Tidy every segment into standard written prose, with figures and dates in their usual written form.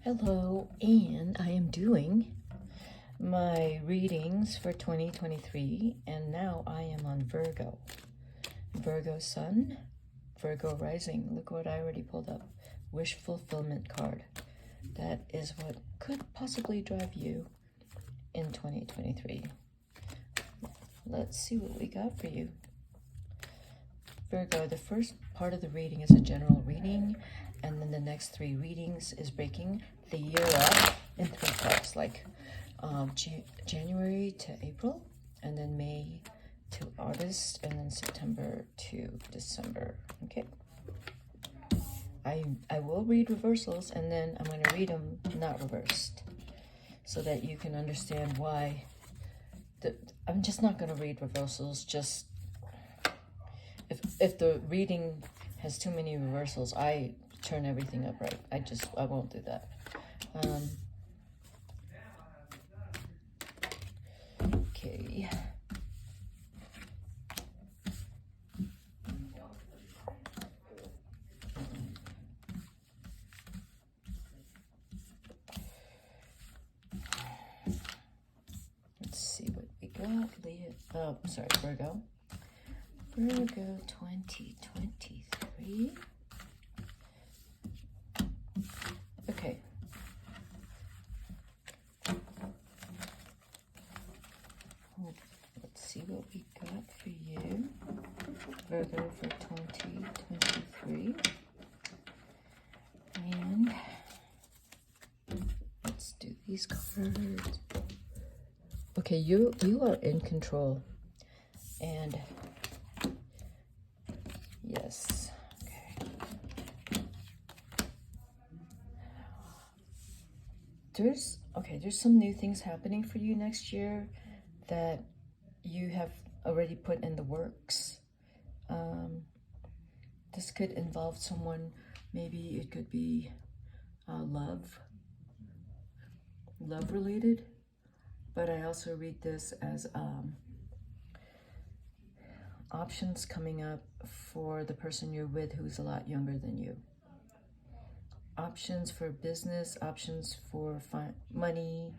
Hello, and I am doing my readings for 2023, and now I am on Virgo. Virgo Sun, Virgo Rising. Look what I already pulled up. Wish Fulfillment card. That is what could possibly drive you in 2023. Let's see what we got for you. Virgo, the first part of the reading is a general reading, and then the next three readings is breaking the year up in three parts, like January to April, and then May to August, and then September to December. Okay. I will read reversals, and then I'm going to read them not reversed, so that you can understand why. I'm just not going to read reversals. Just if the reading has too many reversals, I turn everything up right. I won't do that. Okay. Let's see what we got. Virgo. Virgo 2023. Okay. Let's see what we got for you, Virgo, for 2023. And let's do these cards. Okay, you are in control. And yes. There's some new things happening for you next year that you have already put in the works. This could involve someone, maybe it could be love related, but I also read this as options coming up for the person you're with who's a lot younger than you. Options for business, options for money,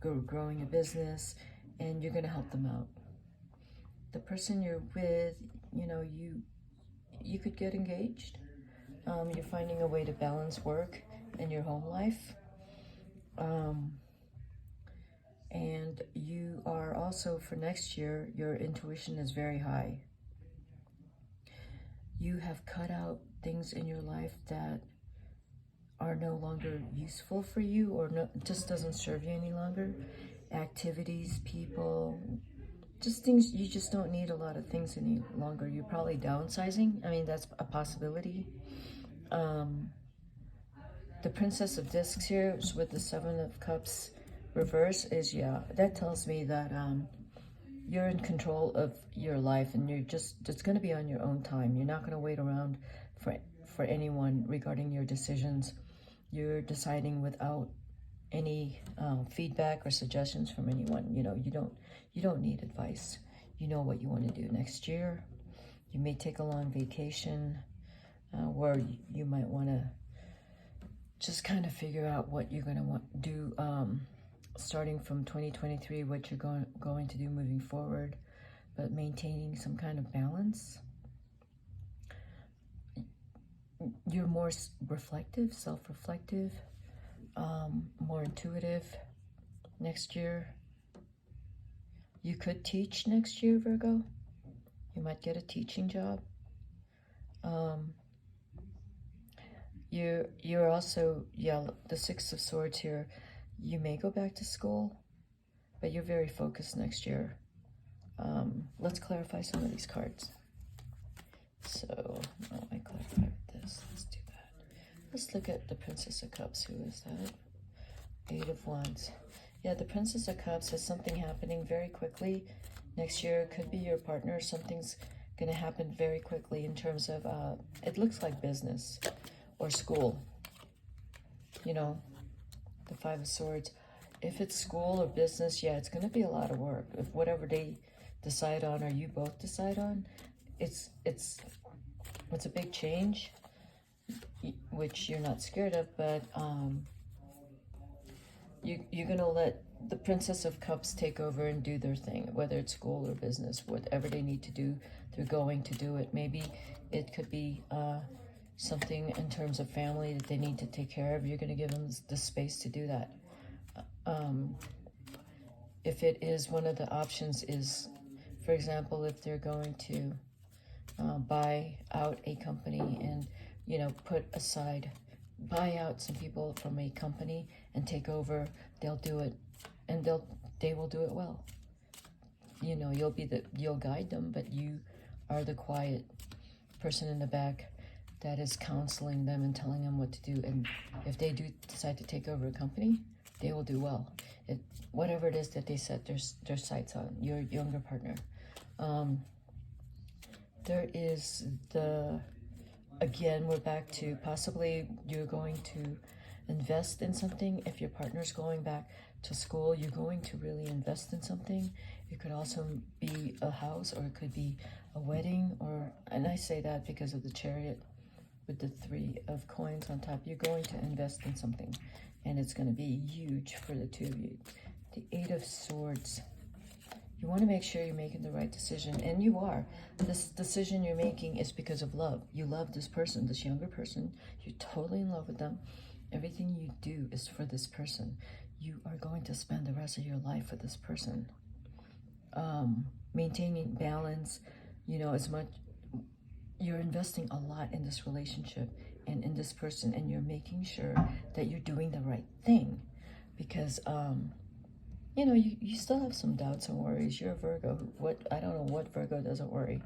growing a business, and you're going to help them out. The person you're with, you could get engaged. You're finding a way to balance work and your home life. And you are also, for next year, your intuition is very high. You have cut out things in your life that are no longer useful for you, or just doesn't serve you any longer. Activities, people, just things, you just don't need a lot of things any longer. You're probably downsizing. I mean, that's a possibility. The Princess of Discs here with the Seven of Cups reverse is, that tells me that you're in control of your life, and it's going to be on your own time. You're not going to wait around for anyone regarding your decisions. You're deciding without any feedback or suggestions from anyone. You don't need advice. You know what you want to do next year. You may take a long vacation where you might want to just kind of figure out what you're going to want to do starting from 2023, what you're going to do moving forward, but maintaining some kind of balance. You're more reflective, self-reflective, more intuitive next year. You could teach next year, Virgo. You might get a teaching job. You're also, the Six of Swords here. You may go back to school, but you're very focused next year. Let's clarify some of these cards. So, I clarify with this. Let's do that. Let's look at the Princess of Cups. Who is that? Eight of Wands. Yeah, the Princess of Cups has something happening very quickly next year. It could be your partner. Something's going to happen very quickly in terms of, it looks like business or school. The Five of Swords. If it's school or business, it's going to be a lot of work. If whatever they decide on, or you both decide on, it's a big change, which you're not scared of, but you're gonna let the Princess of Cups take over and do their thing, whether it's school or business, whatever they need to do, they're going to do it. Maybe it could be something in terms of family that they need to take care of. You're gonna give them the space to do that. If it is, one of the options is, for example, if they're going to buy out a company and, you know, buy out some people from a company and take over, they'll do it, and they will do it well. You know, you'll guide them, but you are the quiet person in the back that is counseling them and telling them what to do. And if they do decide to take over a company, they will do well. Whatever it is that they set their sights on, your younger partner. There is again, we're back to possibly you're going to invest in something. If your partner's going back to school, you're going to really invest in something. It could also be a house, or it could be a wedding, and I say that because of the Chariot with the 3 of coins on top. You're going to invest in something, and it's going to be huge for the two of you. The 8 of Swords. You want to make sure you're making the right decision, and you are. This decision you're making is because of love. You love this person, this younger person. You're totally in love with them. Everything you do is for this person. You are going to spend the rest of your life with this person. Maintaining balance, you know, you're investing a lot in this relationship and in this person, and you're making sure that you're doing the right thing, because you know, you still have some doubts and worries. You're a Virgo. I don't know what Virgo doesn't worry.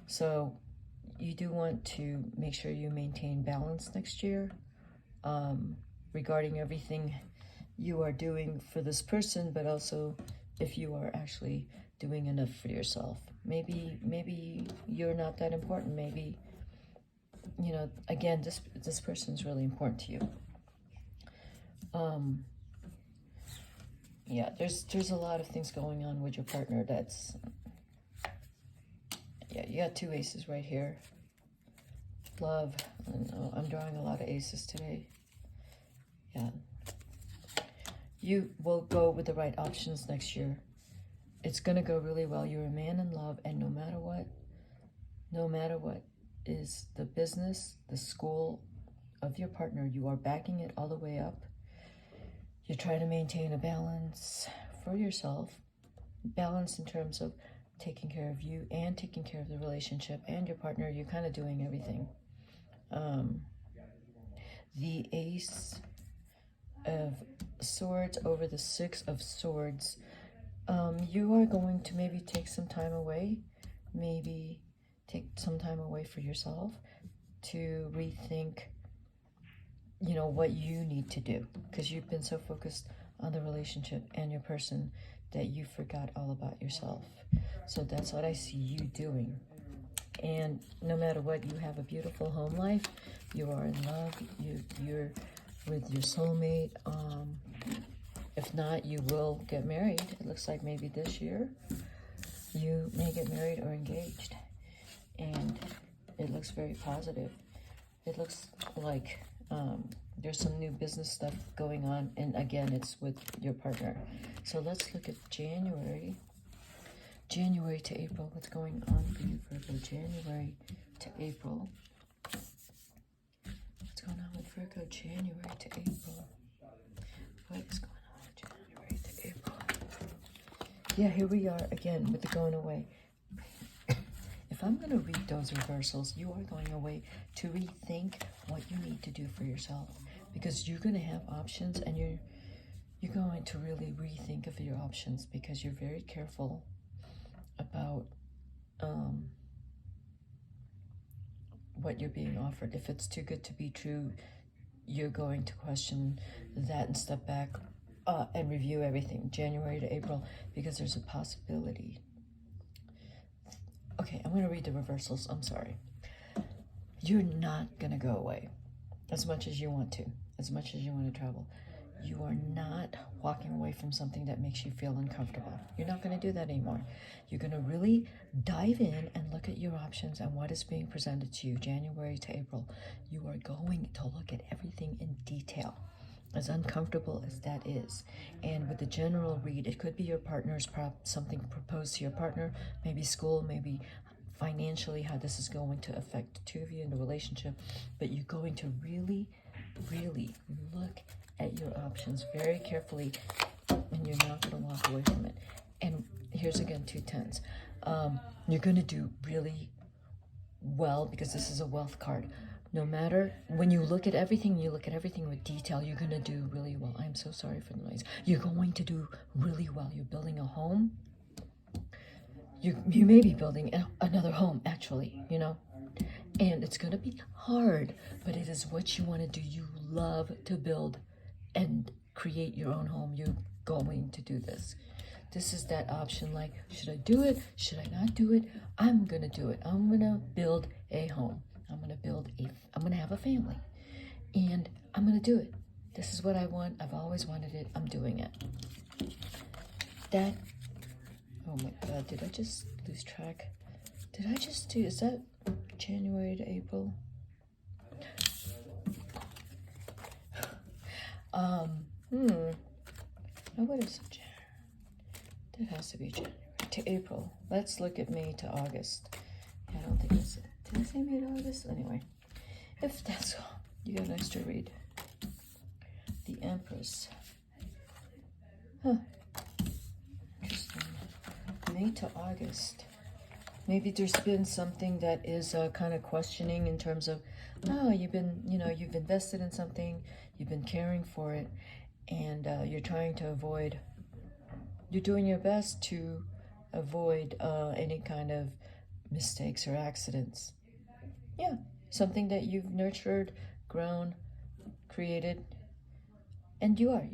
So you do want to make sure you maintain balance next year, regarding everything you are doing for this person, but also if you are actually doing enough for yourself. Maybe you're not that important. Maybe, you know, again, this person's really important to you. Yeah, there's a lot of things going on with your partner. Yeah, you got 2 aces right here. Love. I'm drawing a lot of aces today. Yeah. You will go with the right options next year. It's going to go really well. You're a man in love, and no matter what is the business, the school of your partner, you are backing it all the way up. You're trying to maintain a balance for yourself. Balance in terms of taking care of you and taking care of the relationship and your partner. You're kind of doing everything. The Ace of Swords over the 6 of Swords. You are going to maybe take some time away. Maybe take some time away for yourself to rethink, you know, what you need to do, because you've been so focused on the relationship and your person that you forgot all about yourself. So that's what I see you doing. And no matter what, you have a beautiful home life. You are in love. You're with your soulmate. If not, you will get married. It looks like maybe this year you may get married or engaged. And it looks very positive. It looks like there's some new business stuff going on, and again, it's with your partner. So let's look at January to April. What's going on for you, Virgo? January to April. What's going on with Virgo? January to April. What is going on with January to April? Yeah, here we are again with the going away. If I'm going to read those reversals, you are going away to rethink what you need to do for yourself, because you're going to have options, and you're going to really rethink of your options, because you're very careful about what you're being offered. If it's too good to be true, you're going to question that and step back and review everything January to April, because there's a possibility. Okay, I'm going to read the reversals. I'm sorry. You're not going to go away as much as you want to, as much as you want to travel. You are not walking away from something that makes you feel uncomfortable. You're not going to do that anymore. You're going to really dive in and look at your options and what is being presented to you January to April. You are going to look at everything in detail. as uncomfortable as that is. And with the general read, it could be your partner's something proposed to your partner, maybe school, maybe financially, how this is going to affect the two of you in the relationship. But you're going to really, really look at your options very carefully, and you're not going to walk away from it. And here's again 2 tens. You're going to do really well, because this is a wealth card. No matter, when you look at everything, you look at everything with detail, you're going to do really well. I'm so sorry for the noise. You're going to do really well. You're building a home. You may be building another home, actually, you know. And it's going to be hard, but it is what you want to do. You love to build and create your own home. You're going to do this. This is that option, like, should I do it? Should I not do it? I'm going to do it. I'm going to build a home. I'm going to have a family. And I'm going to do it. This is what I want. I've always wanted it. I'm doing it. That, oh my God, did I just lose track? Did I just do, is that January to April? Now what is it? That has to be January to April. Let's look at May to August. Yeah, I don't think that's it. Did I say May to August? Anyway, if that's all, you got an extra read. The Empress. Huh. Interesting. May to August. Maybe there's been something that is kind of questioning in terms of, oh, you've invested in something, you've been caring for it, and you're trying to avoid, you're doing your best to avoid any kind of mistakes or accidents. Yeah, something that you've nurtured, grown, created, and you're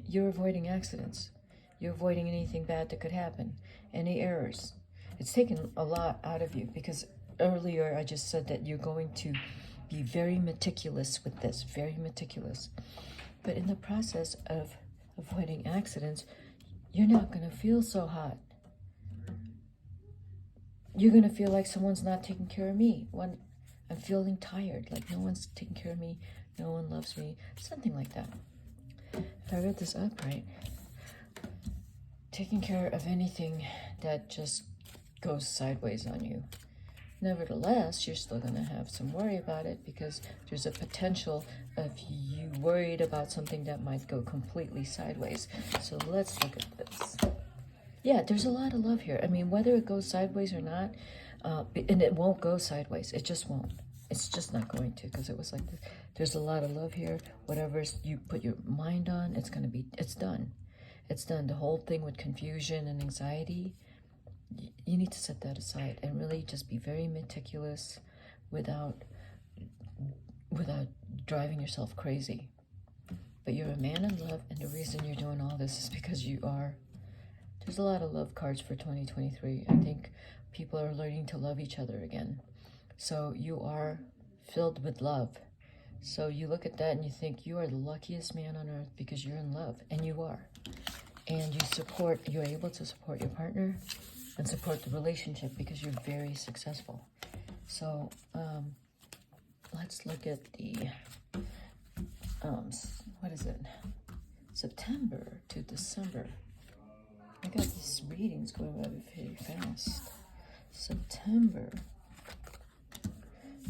you're avoiding accidents. You're avoiding anything bad that could happen, any errors. It's taken a lot out of you, because earlier I just said that you're going to be very meticulous with this, very meticulous. But in the process of avoiding accidents, you're not going to feel so hot. You're going to feel like someone's not taking care of me. When I'm feeling tired, like no one's taking care of me, no one loves me, something like that. If I read this up right, taking care of anything that just goes sideways on you. Nevertheless, you're still going to have some worry about it, because there's a potential of you worried about something that might go completely sideways. So let's look at this. Yeah, there's a lot of love here. I mean, whether it goes sideways or not, and it won't go sideways. It just won't. It's just not going to, because it was like this. There's a lot of love here. Whatever you put your mind on, it's done. It's done. The whole thing with confusion and anxiety, you need to set that aside and really just be very meticulous without driving yourself crazy. But you're a man in love, and the reason you're doing all this is because you are. There's a lot of love cards for 2023. I think people are learning to love each other again. So you are filled with love. So you look at that and you think you are the luckiest man on earth, because you're in love, and you are. And you're able to support your partner and support the relationship, because you're very successful. So let's look at the, what is it? September to December. I got these readings going by very fast. September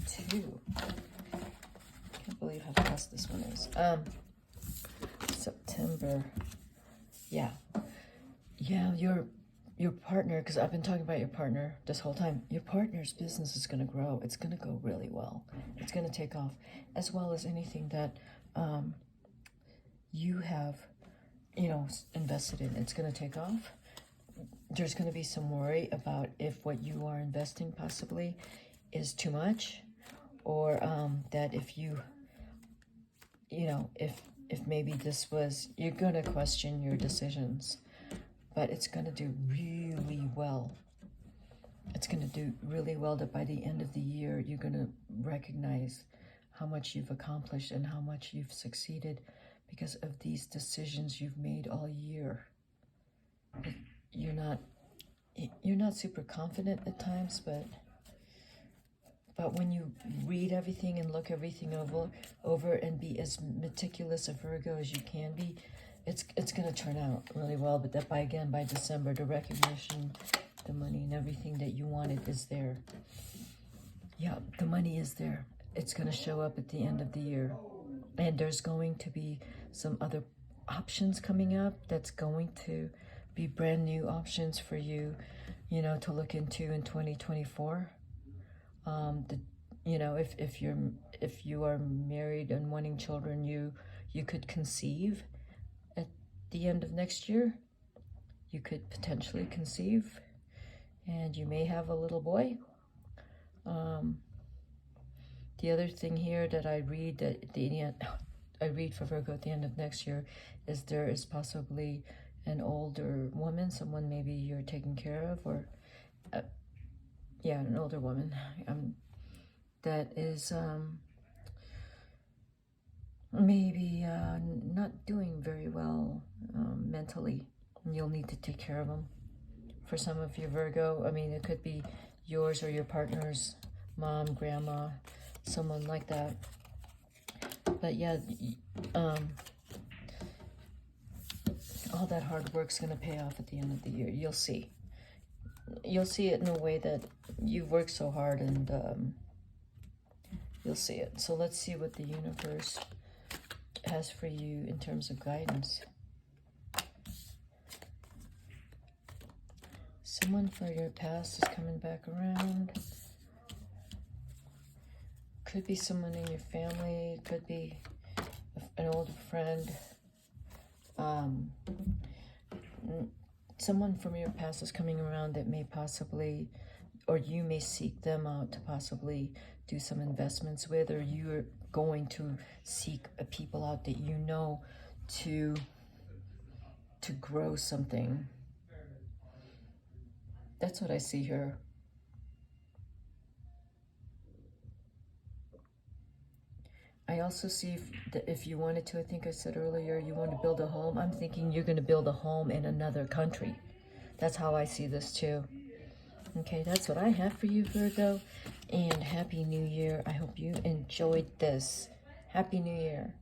to, can't believe how fast this one is. September, yeah, your partner, because I've been talking about your partner this whole time. Your partner's business is going to grow. It's going to go really well. It's going to take off, as well as anything that you have, invested in. It's going to take off. There's going to be some worry about if what you are investing possibly is too much, or that if if maybe this was, you're going to question your decisions. But it's going to do really well. It's going to do really well, that by the end of the year, you're going to recognize how much you've accomplished and how much you've succeeded because of these decisions you've made all year. You're not super confident at times, but But when you read everything and look everything over and be as meticulous a Virgo as you can be, it's going to turn out really well. But that by December, the recognition, the money and everything that you wanted is there. Yeah, the money is there. It's going to show up at the end of the year. And there's going to be some other options coming up that's going to be brand new options for you, you know, to look into in 2024. You know, if you are married and wanting children, you could conceive at the end of next year. You could potentially conceive, and you may have a little boy. The other thing here that I read for Virgo at the end of next year is there is possibly an older woman, someone maybe you're taking care of, or yeah, an older woman that is maybe not doing very well mentally. You'll need to take care of them. For some of you Virgo, I mean, it could be yours or your partner's mom, grandma, someone like that. But yeah, all that hard work's going to pay off at the end of the year. You'll see. You'll see it in a way that you've worked so hard, and you'll see it. So let's see what the universe has for you in terms of guidance. Someone for your past is coming back around. Could be someone in your family. Could be an old friend. Someone from your past is coming around that may possibly, or you may seek them out to possibly do some investments with, or you're going to seek people out that you know to grow something. That's what I see here. I also see if you wanted to, I think I said earlier, you want to build a home. I'm thinking you're going to build a home in another country. That's how I see this too. Okay, that's what I have for you, Virgo. And Happy New Year. I hope you enjoyed this. Happy New Year.